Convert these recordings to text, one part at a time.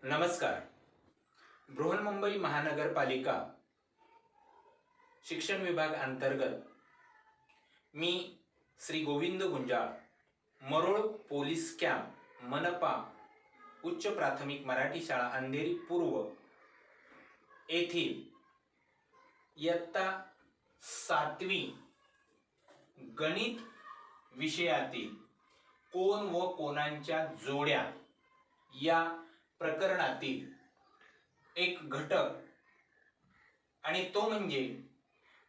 नमस्कार. बृहन्मुंबई महानगरपालिका शिक्षण विभाग अंतर्गत मी श्री गोविंद गुंजाळ, मरोळ पोलीस कॅम्प, मनपा उच्च प्राथमिक मराठी शाळा अंधेरी पूर्व येथील इयत्ता 7वी गणित विषयातील कोन व कोनांच्या जोड्या या प्रकरणातील एक घटक आणि तो म्हणजे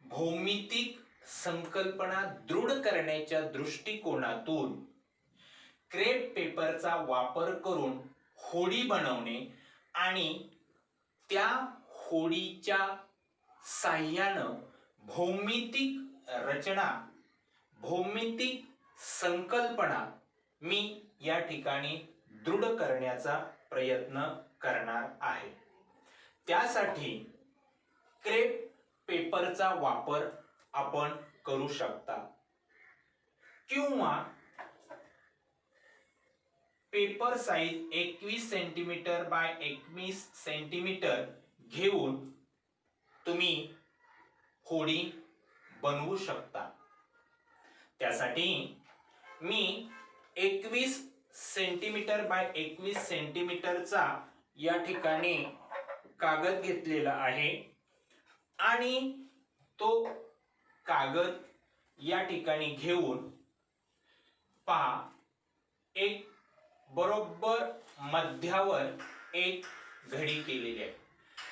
भौमितिक संकल्पना दृढ करण्याच्या दृष्टिकोनातून क्रेप पेपरचा वापर करून होडी बनवणे आणि त्या होडीच्या साह्यानं भौमितिक रचना, भौमितिक संकल्पना मी या ठिकाणी दृढ करण्याचा प्रयत्न करणार आहे. त्यासाठी क्रेप पेपरचा वापर आपण करू शकता किंवा paper size 21 centimetre bye 21 centimetre घेऊन तुम्ही होडी बनवू शकता. त्यासाठी मी 21 सेंटीमीटर बाय 21 सेंटीमीटरचा या ठिकाणी कागद घेतलेला आहे आणि तो कागद या ठिकाणी घेऊन पहा, एक बरोबर मध्यावर एक घडी केलेली आहे.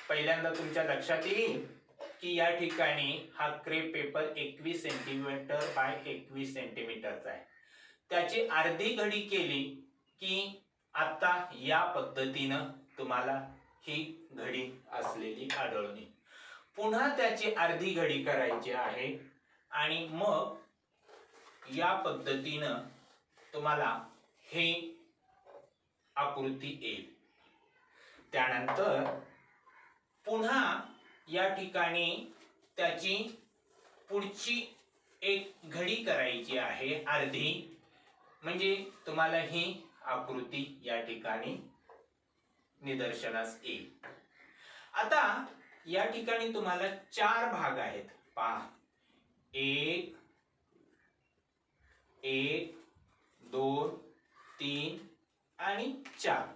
पहिल्यांदा तुमच्या लक्षात येईल की या ठिकाणी हा क्रेप पेपर 21 सेंटीमीटर बाय 21 सेंटीमीटरचा आहे. त्याची अर्धी घडी केली की आता या पद्धतीनं तुम्हाला ही घडी असलेली आढळून येईल. पुन्हा त्याची अर्धी घडी करायची आहे आणि मग या पद्धतीनं तुम्हाला हे आकृती येईल. त्यानंतर पुन्हा या ठिकाणी त्याची पुढची एक घडी करायची आहे अर्धी, म्हणजे तुम्हाला ही आकृती या ठिकाणी निदर्शनास येईल. आता या ठिकाणी तुम्हाला 4 भाग आहेत. पहा, 1 1 2 3 आणि 4.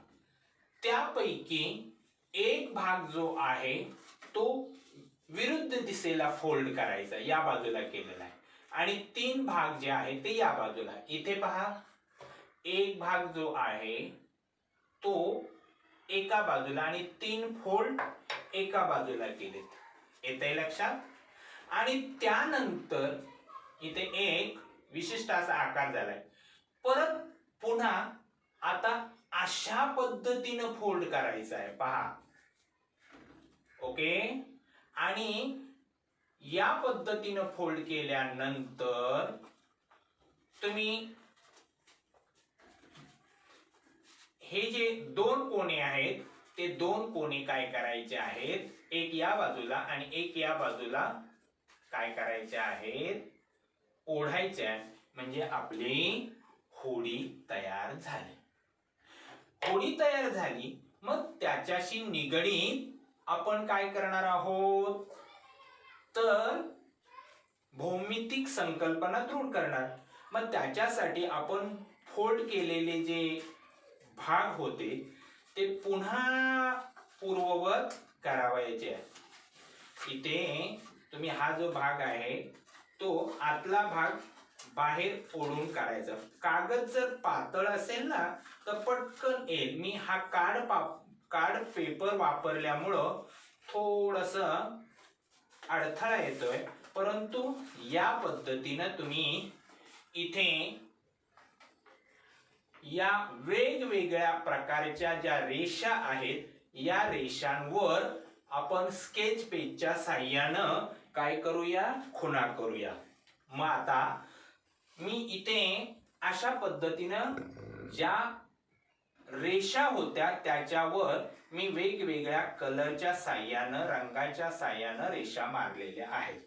त्यापैकी एक भाग जो आहे तो विरुद्ध दिशेला फोल्ड करायचा, या बाजूला केलेला आहे, आणि 3 भाग जे आहे ते या बाजूला. इथे पहा, एक भाग जो आहे तो एका बाजूला आणि 3 फोल्ड एका बाजूला केलेत. येतंय लक्षात? आणि त्यानंतर इथे एक विशिष्ट असा आकार झालाय. परत पुन्हा आता अशा पद्धतीनं फोल्ड करायचा आहे. पहा, ओके. आणि या पद्धतीनं फोल्ड केल्यानंतर तुम्ही हे जे 2 कोने आहेत ते 2 कोने काय करायचे आहेत, एक या बाजूला आणि एक या बाजूला काय करायचे आहेत, ओढायचे. म्हणजे आपली होडी तयार झाली. होडी तयार झाली, मग त्याच्याशी निगडीत आपण काय करणार आहोत, तर भौमितिक संकल्पना दृढ करणार. मग त्याच्यासाठी आपण फोल्ड केलेले जे भाग होते ते पुन्हा पूर्ववत करावायचे. इथे तुम्ही हा जो भाग आहे तो आतला भाग बाहेर ओढून काढायचा. कागद जर पातळ असेल ना तर पटकन येईल. मी हा कार्ड पेपर वापरल्यामुळं थोडस अडथळा येतोय, परंतु या पद्धतीनं तुम्ही इथे या वेगवेगळ्या प्रकारच्या ज्या रेषा आहेत या रेषांवर आपण स्केच पेनच्या साहाय्यानं काय करूया, खुणा करूया. मग आता मी इथे अशा पद्धतीनं ज्या रेषा होत्या त्याच्यावर मी वेगवेगळ्या कलरच्या साहाय्यानं, रंगाच्या साहाय्यानं रेषा मारलेल्या आहेत.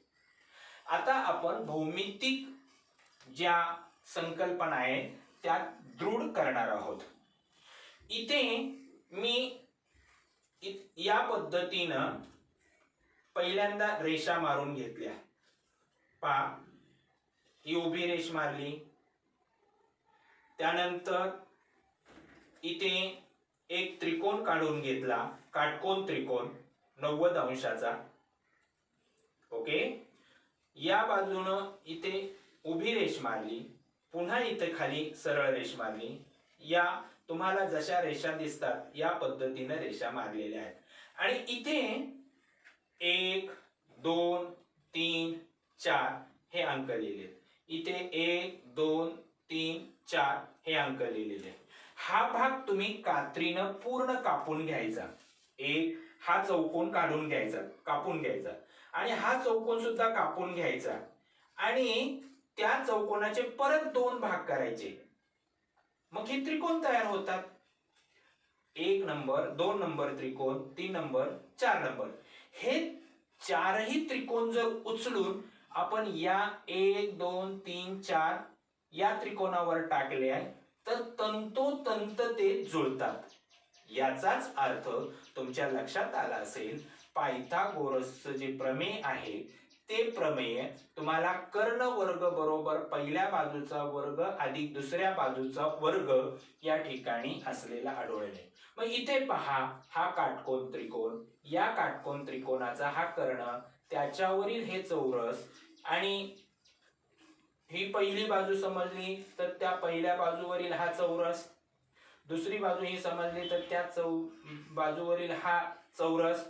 आता आपण भौमितिक ज्या संकल्पना आहेत त्या दृढ करणार आहोत. इथे मी या पद्धतीनं पहिल्यांदा रेषा मारून घेतल्या। पहा, ही उभी रेष मारली, त्यानंतर इथे एक त्रिकोण काढून घेतला, काटकोन त्रिकोण 90 अंशाचा। ओके, या बाजूनं इथे उभी रेष मारली, पुन्हा इथे खाली सरळ रेष मारली। या तुम्हाला जशा रेषा दिसतात या पद्धतीने रेषा मारलेल्या आहेत। आणि इथे 1 2 3 4 हे अंक लिहिले, इथे 1 2 3 4 हे अंक लिहिलेले। हा भाग तुम्ही कात्रीनं पूर्ण कापून घ्यायचा। एक हा चौकोन काढून घ्यायचा, कापून घ्यायचा, आणि हा चौकोन सुद्धा कापून घ्यायचा, आणि त्या चौकोनाचे परत 2 भाग करायचे। मग हे त्रिकोण तयार होतात। 1 नंबर, 2 नंबर त्रिकोण, 3 नंबर, 4 नंबर। हे चारही त्रिकोण जर उचलून आपण या 1 2 3 4 या त्रिकोणावर टाकले तर तंतोतंत ते जुळतात। याचाच अर्थ तुमच्या लक्षात आला असेल, पायथागोरसचं जे प्रमेय आहे ते प्रमेय तुम्हाला कर्ण वर्ग बरोबर पहिल्या बाजूचा वर्ग अधिक दुसऱ्या बाजूचा वर्ग या ठिकाणी असलेला आढळले। मग इथे पहा, हा काटकोन त्रिकोण, या काटकोन त्रिकोणाचा हा कर्ण, त्याच्यावरील हे चौरस, आणि ही पहिली बाजू समजली तर त्या पहिल्या बाजूवरील हा चौरस, दुसरी बाजू ही समजली तर त्या बाजूवरील हा चौरस,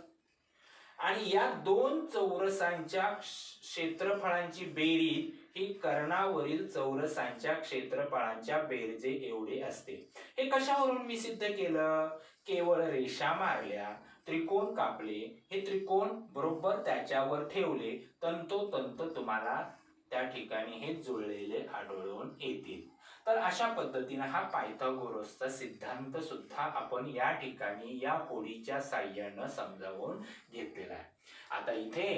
आणि या 2 चौरसांच्या क्षेत्रफळांची बेरीज ही कर्णावरील चौरसांच्या क्षेत्रफळांच्या बेरजे एवढे असते। हे कशावरून मी सिद्ध केलं? केवळ रेषा मारल्या, त्रिकोण कापले, हे त्रिकोण बरोबर त्याच्यावर ठेवले, तंतोतंत तुम्हाला त्या ठिकाणी हे जुळलेले आढळून येतील। तर अशा पद्धतीने हा पायथागोरसचा सिद्धांत सुद्धा आपण या ठिकाणी या कोडीच्या साहाय्याने समजावून घेतलेला आहे। आता इथे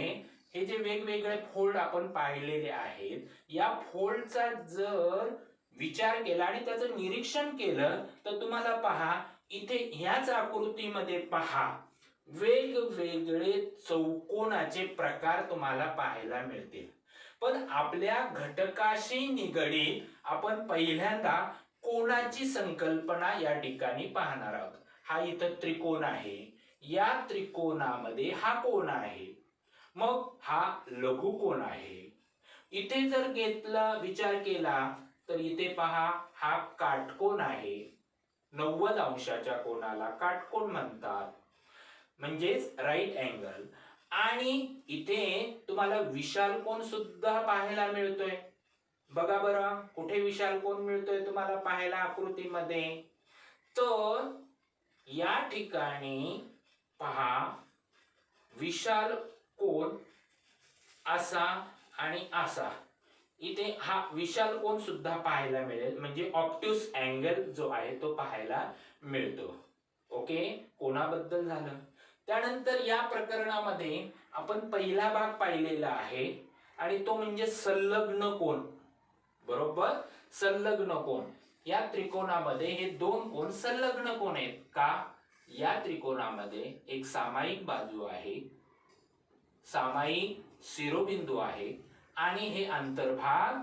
हे जे वेगवेगळे फोल्ड आपण पाहिलेले आहेत, या फोल्डचा जर विचार केला आणि त्याचं निरीक्षण केलं तर तुम्हाला पहा, इथे ह्याच आकृतीमध्ये पहा, वेगवेगळे चौकोनाचे प्रकार तुम्हाला पाहायला मिळतील। पण आपल्या घटकाशी निगडीत आपण पहिल्यांदा कोणाची संकल्पना या ठिकाणी पाहणार आहोत। हा इथं त्रिकोण आहे, या त्रिकोणामध्ये हा कोण आहे, मग हा लघुकोन आहे। इथे जर घेतला विचार केला तर इथे पहा, हा काटकोन आहे, 90 अंशाच्या कोणाला काटकोन म्हणतात, म्हणजेच राईट अँगल। आणि इथे तुम्हाला विशाल कोन सुद्धा पाहायला मिळतोय। बघा बरं, कुठे विशाल कोन मिळतोय तुम्हाला पाहायला आकृतीमध्ये? तर या ठिकाणी पहा, विशाल कोन असा आणि असा, इथे हा विशाल कोन सुद्धा पाहायला मिळेल, म्हणजे ऑब्ट्यूस अँगल जो आहे तो पाहायला मिळतो। ओके, कोणाबद्दल झालं। त्यानंतर या प्रकरणामध्ये आपण पहिला भाग पाहिलेला आहे आणि तो म्हणजे संलग्न कोन, बरोबर, संलग्न कोन। या त्रिकोणामध्ये हे 2 कोन संलग्न कोन आहेत का? या त्रिकोणामध्ये एक सामायिक बाजू आहे, सामायिक शिरोबिंदू आहे, आणि हे अंतर्भाग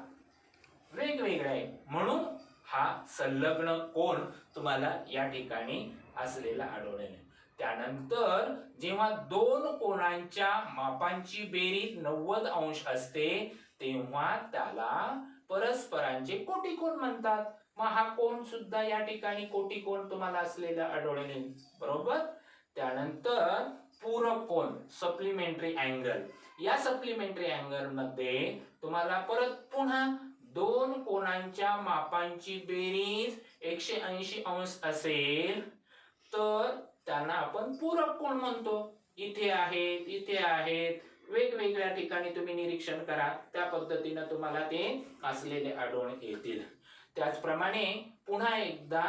वेगवेगळे आहे, म्हणून हा संलग्न कोन तुम्हाला या ठिकाणी असलेला आढळेल। त्यानंतर जेव्हा 2 कोणांच्या मापांची बेरीज 90 अंश असते तेव्हा त्याला परस्परांचे कोटिकोन म्हणतात। मग हा कोन सुद्धा या ठिकाणी कोटिकोन तुम्हाला असलेला आढळून येईल, बरोबर। त्यानंतर पूरक कोन, सप्लिमेंटरी अँगल, या सप्लिमेंटरी अँगल मध्ये तुम्हाला परत पुन्हा 2 कोणांच्या मापांची बेरीज 180 अंश असेल तर त्यांना आपण पूरक कोन म्हणतो। इथे आहेत, इथे आहेत, वेगवेगळ्या ठिकाणी तुम्ही निरीक्षण करा, त्या पद्धतीने तुम्हाला ते असलेले आढळून येतील। त्याचप्रमाणे पुन्हा एकदा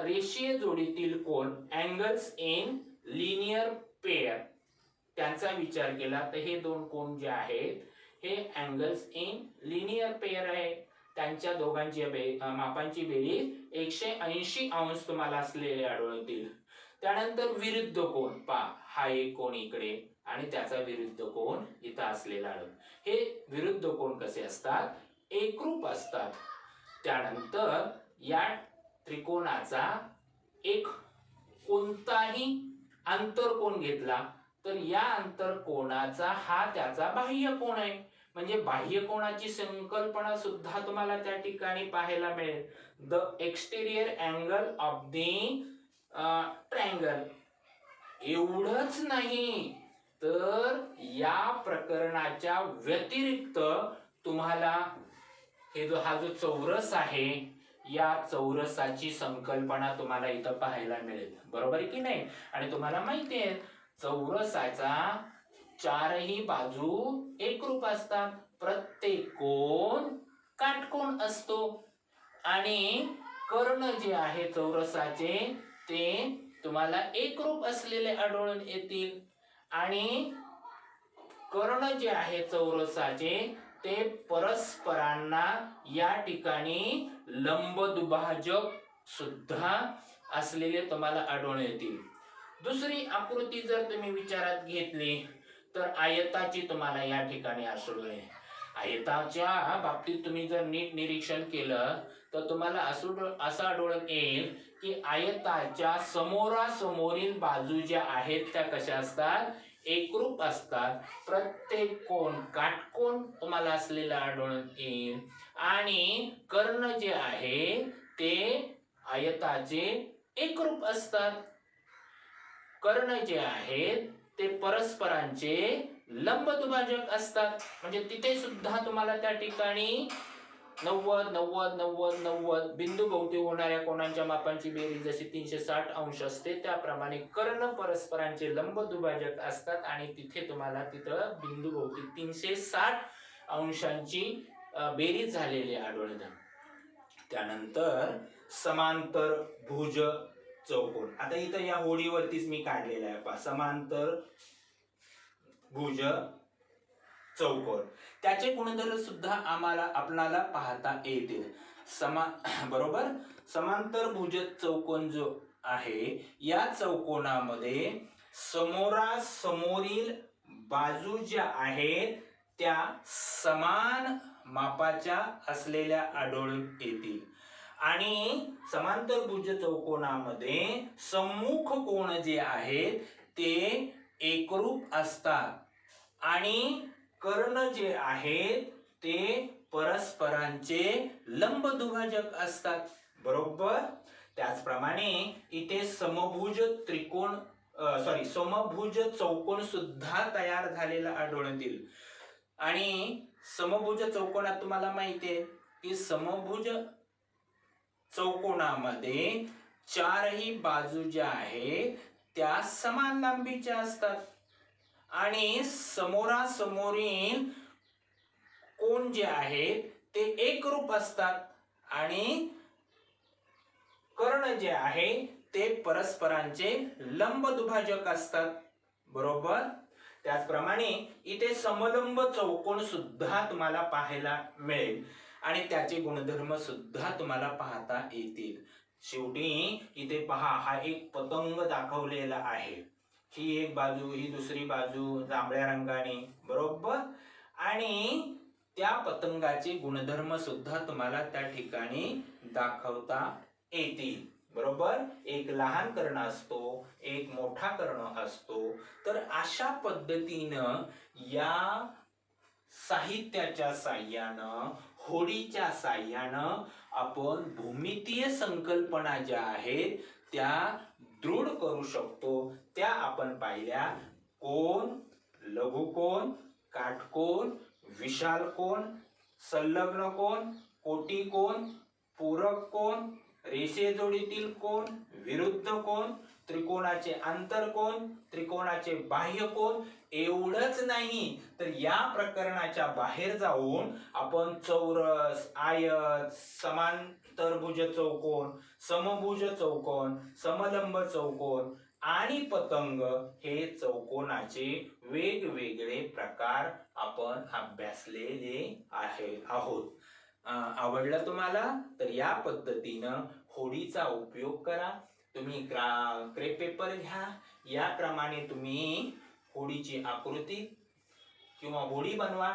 रेषीय जोडीतील कोन, अँगल्स इन लिनियर पेअर, त्यांचा विचार केला तर हे 2 कोन जे आहेत हे अँगल्स इन लिनियर पेअर आहे, त्यांच्या दोघांची मापांची बेरीज 180 अंश तुम्हाला असलेले आढळून येतील। त्यानंतर विरुद्ध कोण पहा, हा एक कोण इकडे आणि त्याचा विरुद्ध कोण इथं असलेला आढळून. हे विरुद्ध कोण कसे असतात, एकरूप असतात. त्यानंतर या त्रिकोणाचा एक कोणताही आंतरकोन घेतला तर या आंतरकोनाचा हा त्याचा बाह्य कोण आहे. म्हणजे बाह्य कोणाची संकल्पना सुद्धा तुम्हाला त्या ठिकाणी पाहायला मिळेल. The exterior angle of the triangle. एवढंच नाही तर या प्रकरणाच्या व्यतिरिक्त तुम्हाला हा जो चौरस आहे या चौरसाची संकल्पना तुम्हाला इथं पाहायला मिळेल. बरोबर आहे की नाही. आणि तुम्हाला माहिती आहे चौरसाचा चारही बाजू एकरूप असतात. प्रत्येक कोण काटकोन असतो आणि कर्ण जे आहे चौरसाचे ते तुम्हाला एकरूप असलेले आढळून येतील. आणि कर्ण जे आहे चौरसाचे ते परस्परांना या ठिकाणी लंबदुभाजक सुद्धा असलेले तुम्हाला आढळून येतील. दुसरी आकृती जर तुम्ही विचारात घेतली तर आयताची तुम्हाला या ठिकाणी आढळून येईल. आयताच्या बाबतीत तुम्ही जर नीट निरीक्षण केलं तर तुम्हाला असं आढळून येईल की आयताच्या समोरासमोरील बाजू ज्या आहेत त्या कशा असतात, एकरूप असतात. प्रत्येक कोण काटकोन तुम्हाला असलेला आढळून येईल. आणि कर्ण जे आहे ते आयताचे एकरूप असतात. कर्ण जे आहेत ते परस्परांचे लंबदुभाजक असतात. म्हणजे तिथे सुद्धा तुम्हाला त्या ठिकाणी 90 90 90 90 बिंदू भोवती होणाऱ्या कोणांच्या मापांची बेरीज जशी 360 अंश असते त्याप्रमाणे कर्ण परस्परांचे लंबदुभाजक असतात. आणि तिथे तुम्हाला तिथं बिंदू भोवती 360 अंशांची बेरीज झालेली आढळते. त्यानंतर समांतर भुज चौकोन. आता इथं या होडीवरतीच मी काढलेला आहे पहा, समांतर भुज चौकोन. त्याचे गुणधर्म सुद्धा आपणाला पाहता येतील. बरोबर. समांतर भुज चौकोन जो आहे या चौकोनामध्ये समोरासमोरील बाजू ज्या आहेत त्या समान मापाच्या असलेल्या आढळून येतील. आणि समांतर भुज चौकोनामध्ये सम्मुख कोन जे आहेत ते एकरूप असतात आणि कर्ण जे आहेत ते परस्परांचे लंबदुभाजक असतात. बरोबर. त्याचप्रमाणे इथे समभुज चौकोन सुद्धा तयार झालेला आढळून येईल. आणि समभुज चौकोनात तुम्हाला माहिती आहे की समभुज चौकोनामध्ये चारही बाजू ज्या आहेत त्या समान लांबीच्या असतात. आणि समोरासमोरील कोन जे आहेत ते एकरूप असतात. आणि कर्ण जे आहे ते परस्परांचे लंबदुभाजक असतात. बरोबर. त्याचप्रमाणे इथे समलंब चौकोन सुद्धा तुम्हाला पाहायला मिळेल आणि त्याचे गुणधर्म सुद्धा तुम्हाला पाहता येतील. शेवटी इथे पहा, हा एक पतंग दाखवलेला आहे. ही एक बाजू, ही दुसरी बाजू जांभळ्या रंगाने. बरोबर. आणि त्या पतंगाचे गुणधर्म सुद्धा तुम्हाला त्या ठिकाणी दाखवता येतील. बरोबर. एक लहान कर्ण असतो, एक मोठा कर्ण असतो. तर अशा पद्धतीनं या साहित्याच्या साह्यानं, होडीच्या साह्यानं आपण भूमितीय संकल्पना ज्या आहेत त्या दृढ करू शकतो. त्या आपण पाहिल्या. कोन, लघुकोन, काटकोन, विशाल कोन, संलग्न कोन, कोटी कोन, पूरक कोन, रेषेजोडीतील कोन, विरुद्ध कोन, त्रिकोणाचे आंतरकोन, त्रिकोणाचे बाह्य कोन. एवढंच नाही तर या प्रकरणाच्या बाहेर जाऊन आपण चौरस, आयत, समांतरभुज चौकोन, समभुज चौकोन, समलंब चौकोन आणि पतंग हे चौकोनाचे वेगवेगळे प्रकार आपण अभ्यासलेले आहोत. आवडलं तुम्हाला तर या पद्धतीनं होडीचा उपयोग करा. तुम्ही क्रेप पेपर घ्या, या क्रमाने तुम्ही होडीची आकृती किंवा होडी बनवा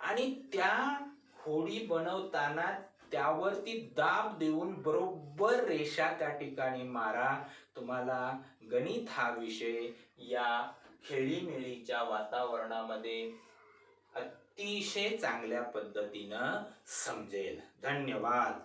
आणि त्या होडी बनवताना त्यावरती दाब देऊन बरोबर रेषा त्या ठिकाणी मारा. तुम्हाला गणित हा विषय या खेळीमेळीच्या वातावरणामध्ये अतिशय चांगल्या पद्धतीनं समजेल. धन्यवाद.